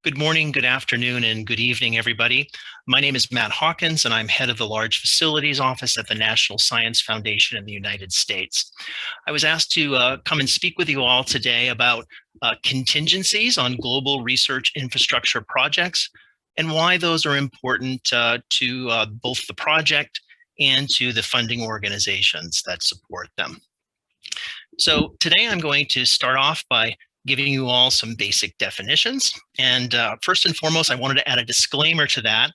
Good morning, good afternoon, and good evening, everybody. My name is Matt Hawkins, and I'm head of the Large Facilities Office at the National Science Foundation in the United States. I was asked to come and speak with you all today about contingencies on global research infrastructure projects and why those are important to both the project and to the funding organizations that support them. So today I'm going to start off by giving you all some basic definitions. And first and foremost, I wanted to add a disclaimer to that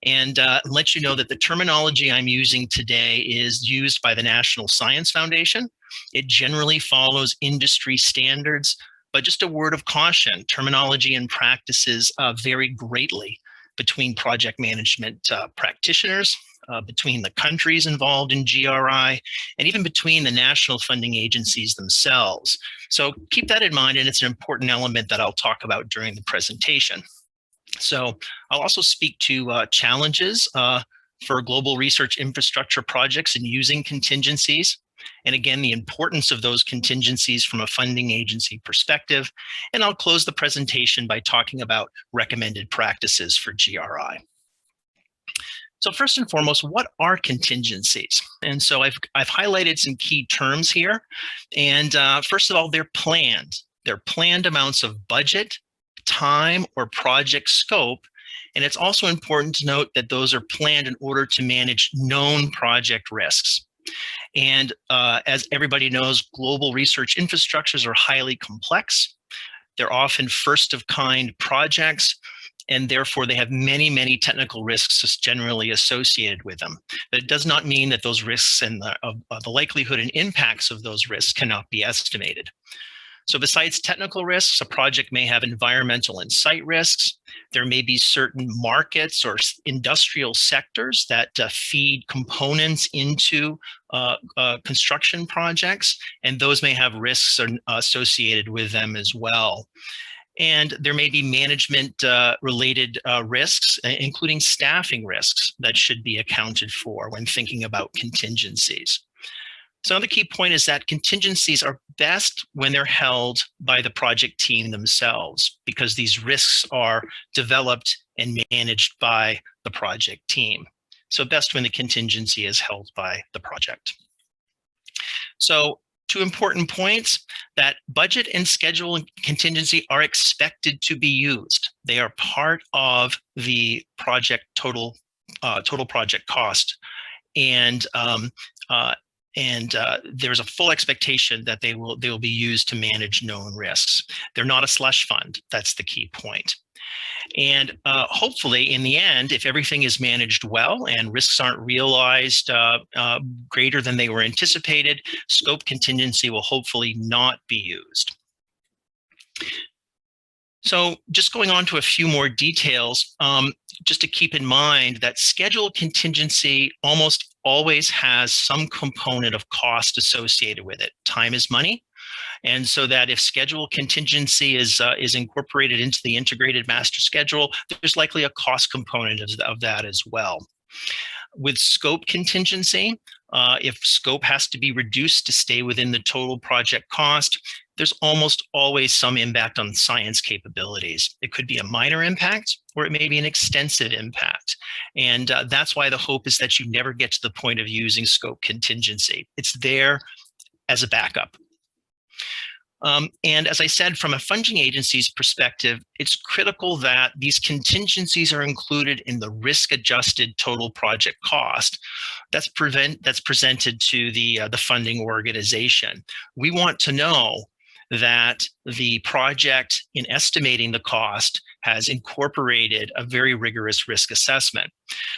and let you know that the terminology I'm using today is used by the National Science Foundation. It generally follows industry standards, but just a word of caution, terminology and practices vary greatly between project management practitioners, between the countries involved in GRI, and even between the national funding agencies themselves. So keep that in mind, and it's an important element that I'll talk about during the presentation. So I'll also speak to challenges for global research infrastructure projects and using contingencies. And again, the importance of those contingencies from a funding agency perspective. And I'll close the presentation by talking about recommended practices for GRI. So first and foremost, what are contingencies? And so I've highlighted some key terms here. And first of all, they're planned. They're planned amounts of budget, time, or project scope. And it's also important to note that those are planned in order to manage known project risks. And as everybody knows, global research infrastructures are highly complex. They're often first-of-kind projects, and therefore they have many, many technical risks just generally associated with them. But it does not mean that those risks and the likelihood and impacts of those risks cannot be estimated. So besides technical risks, a project may have environmental and site risks. There may be certain markets or industrial sectors that feed components into construction projects, and those may have risks associated with them as well. And there may be management related risks, including staffing risks that should be accounted for when thinking about contingencies. So another key point is that contingencies are best when they're held by the project team themselves, because these risks are developed and managed by the project team. So best when the contingency is held by the project. So two important points: that budget and schedule and contingency are expected to be used. They are part of the project total project cost. And there's a full expectation that they will be used to manage known risks. They're not a slush fund. That's the key point. And hopefully, in the end, if everything is managed well and risks aren't realized greater than they were anticipated, scope contingency will hopefully not be used. So just going on to a few more details, just to keep in mind that schedule contingency almost always has some component of cost associated with it. Time is money. And so that if schedule contingency is incorporated into the integrated master schedule, there's likely a cost component of that as well. With scope contingency, if scope has to be reduced to stay within the total project cost, there's almost always some impact on science capabilities. It could be a minor impact, or it may be an extensive impact. And that's why the hope is that you never get to the point of using scope contingency. It's there as a backup. And as I said, from a funding agency's perspective, it's critical that these contingencies are included in the risk-adjusted total project cost that's presented to the funding organization. We want to know that the project, in estimating the cost, has incorporated a very rigorous risk assessment.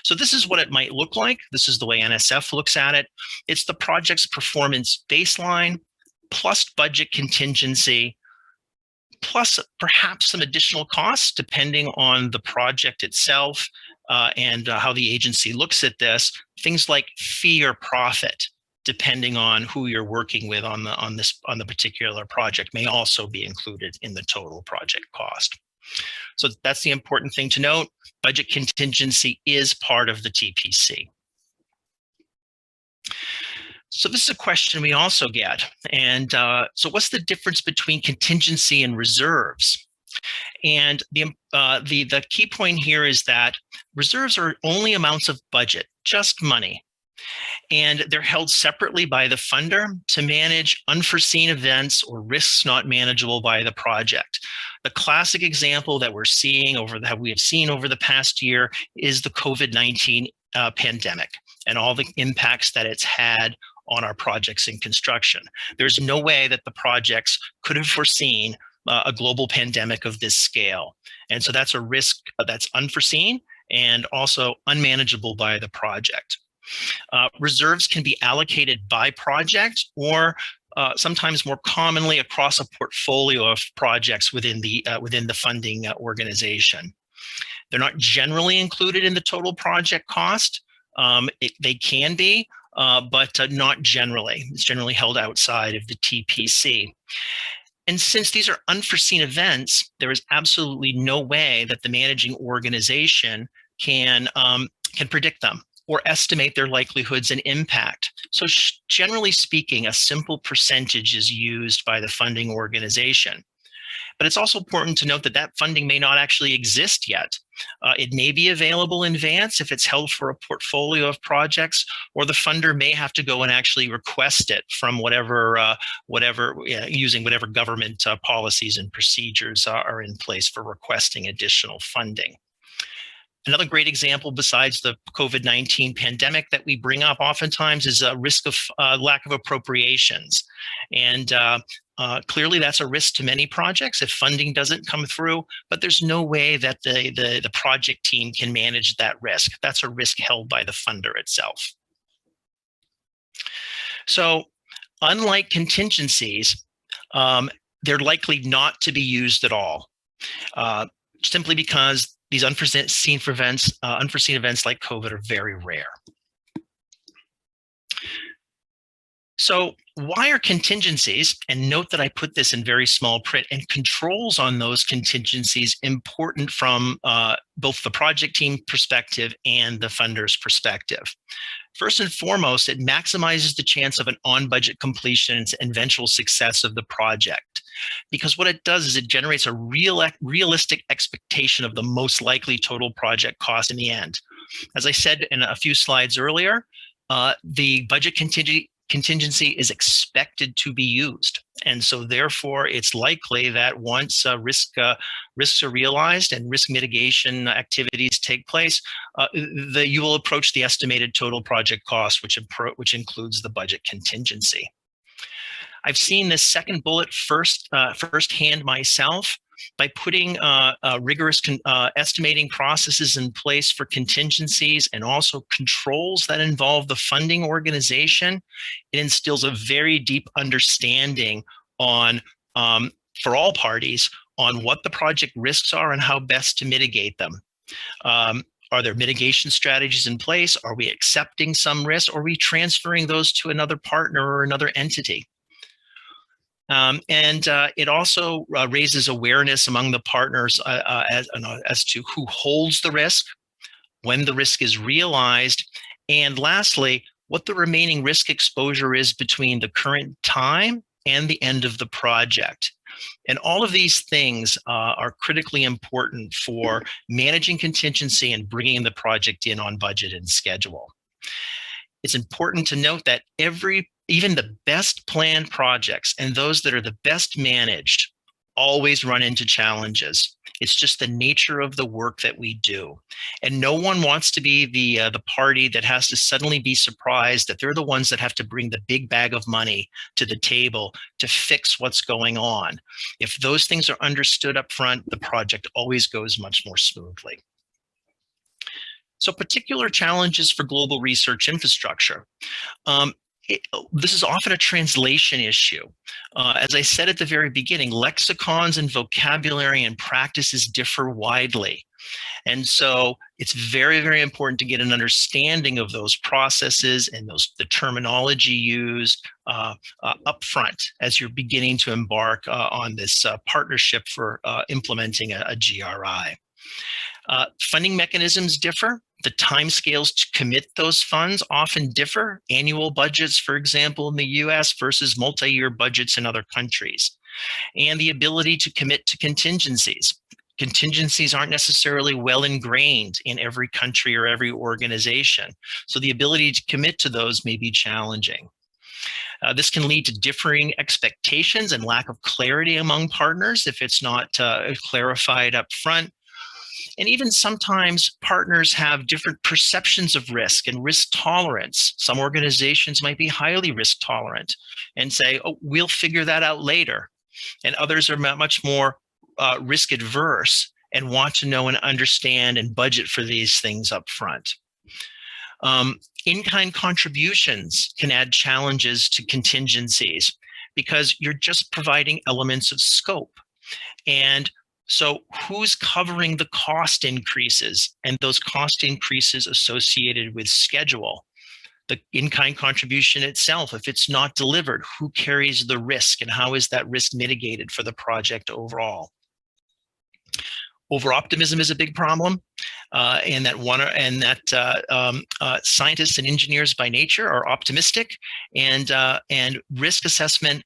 So this is what it might look like. This is the way NSF looks at it. It's the project's performance baseline, plus budget contingency, plus perhaps some additional costs depending on the project itself and how the agency looks at this. Things like fee or profit, depending on who you're working with on the particular project, may also be included in the total project cost. So that's the important thing to note. Budget contingency is part of the TPC. So this is a question we also get. And so what's the difference between contingency and reserves? And the key point here is that reserves are only amounts of budget, just money. And they're held separately by the funder to manage unforeseen events or risks not manageable by the project. The classic example that we have seen over the past year is the COVID-19 pandemic and all the impacts that it's had on our projects in construction. There's no way that the projects could have foreseen a global pandemic of this scale. And so that's a risk that's unforeseen and also unmanageable by the project. Reserves can be allocated by project or sometimes more commonly across a portfolio of projects within the funding organization. They're not generally included in the total project cost. They can be, but not generally. It's generally held outside of the TPC. And since these are unforeseen events, there is absolutely no way that the managing organization can predict them or estimate their likelihoods and impact. So generally speaking, a simple percentage is used by the funding organization. But it's also important to note that that funding may not actually exist yet. It may be available in advance if it's held for a portfolio of projects, or the funder may have to go and actually request it from using whatever government policies and procedures are in place for requesting additional funding. Another great example besides the COVID-19 pandemic that we bring up oftentimes is a risk of lack of appropriations. And clearly that's a risk to many projects if funding doesn't come through, but there's no way that the project team can manage that risk. That's a risk held by the funder itself. So unlike contingencies, they're likely not to be used at all, simply because these unforeseen events like COVID are very rare. So why are contingencies, and note that I put this in very small print, and controls on those contingencies important from both the project team perspective and the funder's perspective? First and foremost, it maximizes the chance of an on-budget completion and eventual success of the project. Because what it does is it generates a realistic expectation of the most likely total project cost in the end. As I said in a few slides earlier, the budget contingency is expected to be used. And so therefore, it's likely that once risks are realized and risk mitigation activities take place, you will approach the estimated total project cost, which includes the budget contingency. I've seen this second bullet firsthand myself by putting rigorous estimating processes in place for contingencies and also controls that involve the funding organization. It instills a very deep understanding on, for all parties, on what the project risks are and how best to mitigate them. Are there mitigation strategies in place? Are we accepting some risks? Or are we transferring those to another partner or another entity? It also raises awareness among the partners as to who holds the risk, when the risk is realized, and lastly, what the remaining risk exposure is between the current time and the end of the project. And all of these things are critically important for managing contingency and bringing the project in on budget and schedule. It's important to note that even the best planned projects and those that are the best managed always run into challenges. It's just the nature of the work that we do. And no one wants to be the party that has to suddenly be surprised that they're the ones that have to bring the big bag of money to the table to fix what's going on. If those things are understood up front, the project always goes much more smoothly. So particular challenges for global research infrastructure. This is often a translation issue. As I said at the very beginning, lexicons and vocabulary and practices differ widely. And so it's very, very important to get an understanding of those processes and the terminology used up front as you're beginning to embark on this partnership for implementing a GRI. Funding mechanisms differ. The timescales to commit those funds often differ. Annual budgets, for example, in the US versus multi-year budgets in other countries. And the ability to commit to contingencies. contingencies aren't necessarily well ingrained in every country or every organization. So the ability to commit to those may be challenging. This can lead to differing expectations and lack of clarity among partners if it's not clarified up front. And even sometimes partners have different perceptions of risk and risk tolerance. Some organizations might be highly risk tolerant and say, oh, we'll figure that out later. And others are much more risk adverse and want to know and understand and budget for these things up front. In-kind contributions can add challenges to contingencies because you're just providing elements of scope. And so who's covering the cost increases and those cost increases associated with schedule? The in-kind contribution itself, if it's not delivered, who carries the risk and how is that risk mitigated for the project overall? Over-optimism is a big problem, and scientists and engineers by nature are optimistic, and risk assessment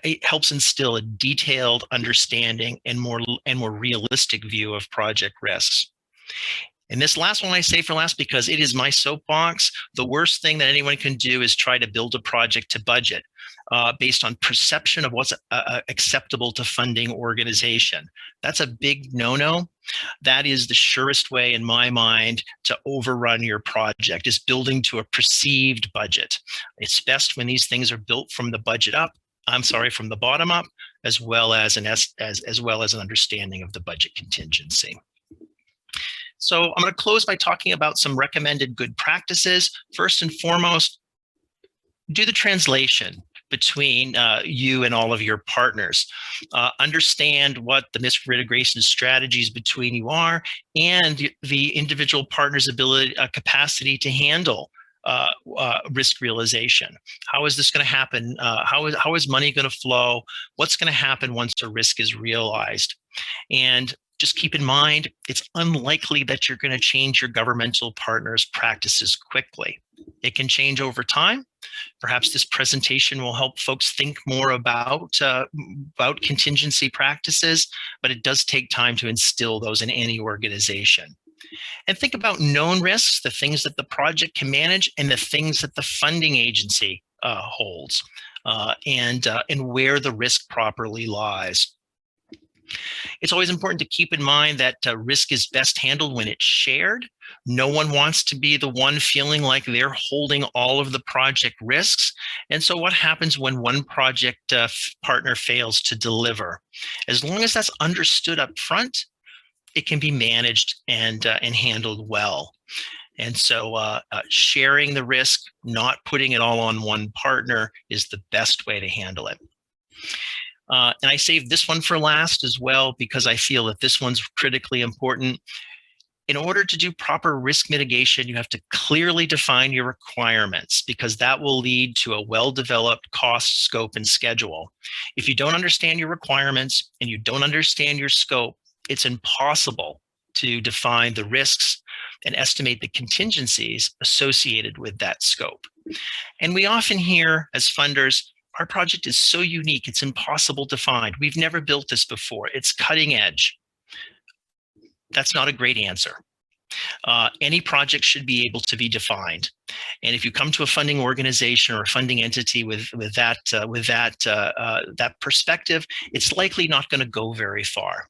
it helps instill a detailed understanding and more realistic view of project risks. And this last one I say for last because it is my soapbox. The worst thing that anyone can do is try to build a project to budget based on perception of what's acceptable to funding organization. That's a big no-no. That is the surest way in my mind to overrun your project, is building to a perceived budget. It's best when these things are built from the from the bottom up, as well as an understanding of the budget contingency. So I'm going to close by talking about some recommended good practices. First and foremost, do the translation between you and all of your partners. Understand what the risk mitigation strategies between you are and the individual partner's capacity to handle risk realization. How is this going to happen? How is money going to flow? What's going to happen once a risk is realized? And just keep in mind, it's unlikely that you're going to change your governmental partners' practices quickly. It can change over time. Perhaps this presentation will help folks think more about contingency practices, but it does take time to instill those in any organization. And think about known risks, the things that the project can manage, and the things that the funding agency holds, and where the risk properly lies. It's always important to keep in mind that risk is best handled when it's shared. No one wants to be the one feeling like they're holding all of the project risks. And so what happens when one project partner fails to deliver? As long as that's understood up front, it can be managed and handled well. And so sharing the risk, not putting it all on one partner, is the best way to handle it. And I saved this one for last as well, because I feel that this one's critically important. In order to do proper risk mitigation, you have to clearly define your requirements, because that will lead to a well-developed cost, scope, and schedule. If you don't understand your requirements and you don't understand your scope, it's impossible to define the risks and estimate the contingencies associated with that scope. And we often hear as funders, our project is so unique, it's impossible to find. We've never built this before. It's cutting edge. That's not a great answer. Any project should be able to be defined. And if you come to a funding organization or a funding entity with that perspective, it's likely not going to go very far.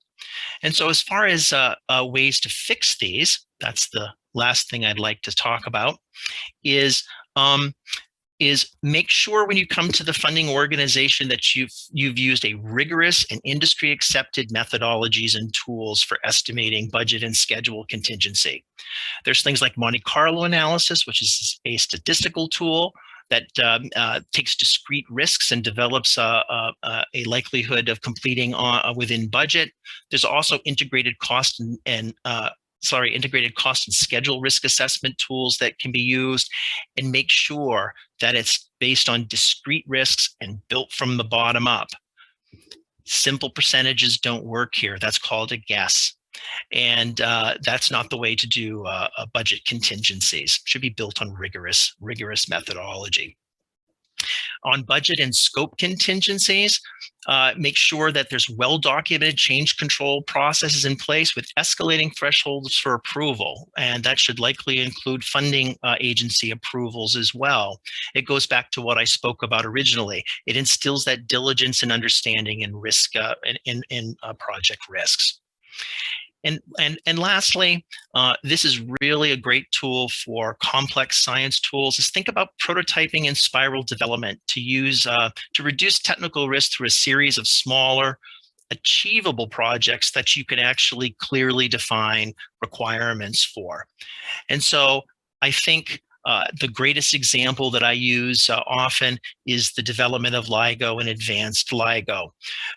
And so as far as ways to fix these, that's the last thing I'd like to talk about, is make sure when you come to the funding organization that you've used a rigorous and industry accepted methodologies and tools for estimating budget and schedule contingency. There's things like Monte Carlo analysis, which is a statistical tool that takes discrete risks and develops a likelihood of completing within budget. There's also integrated cost and schedule risk assessment tools that can be used, and make sure that it's based on discrete risks and built from the bottom up. Simple percentages don't work here. That's called a guess. And that's not the way to do budget contingencies. It should be built on rigorous methodology. On budget and scope contingencies, make sure that there's well-documented change control processes in place with escalating thresholds for approval, and that should likely include funding agency approvals as well. It goes back to what I spoke about originally. It instills that diligence and understanding in risk in project risks. And lastly, this is really a great tool for complex science tools. Is think about prototyping and spiral development to use to reduce technical risk through a series of smaller, achievable projects that you can actually clearly define requirements for. And so I think the greatest example that I use often is the development of LIGO and advanced LIGO.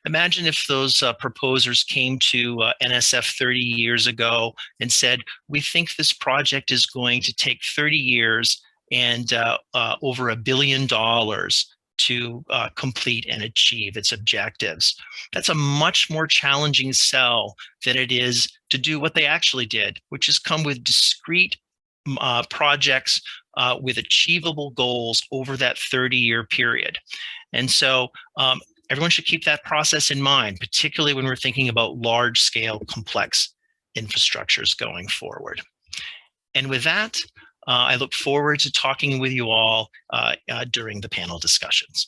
Imagine if those proposers came to NSF 30 years ago and said, we think this project is going to take 30 years and over $1 billion to complete and achieve its objectives. That's a much more challenging sell than it is to do what they actually did, which is come with discrete projects with achievable goals over that 30-year period. And so everyone should keep that process in mind, particularly when we're thinking about large-scale, complex infrastructures going forward. And with that, I look forward to talking with you all during the panel discussions.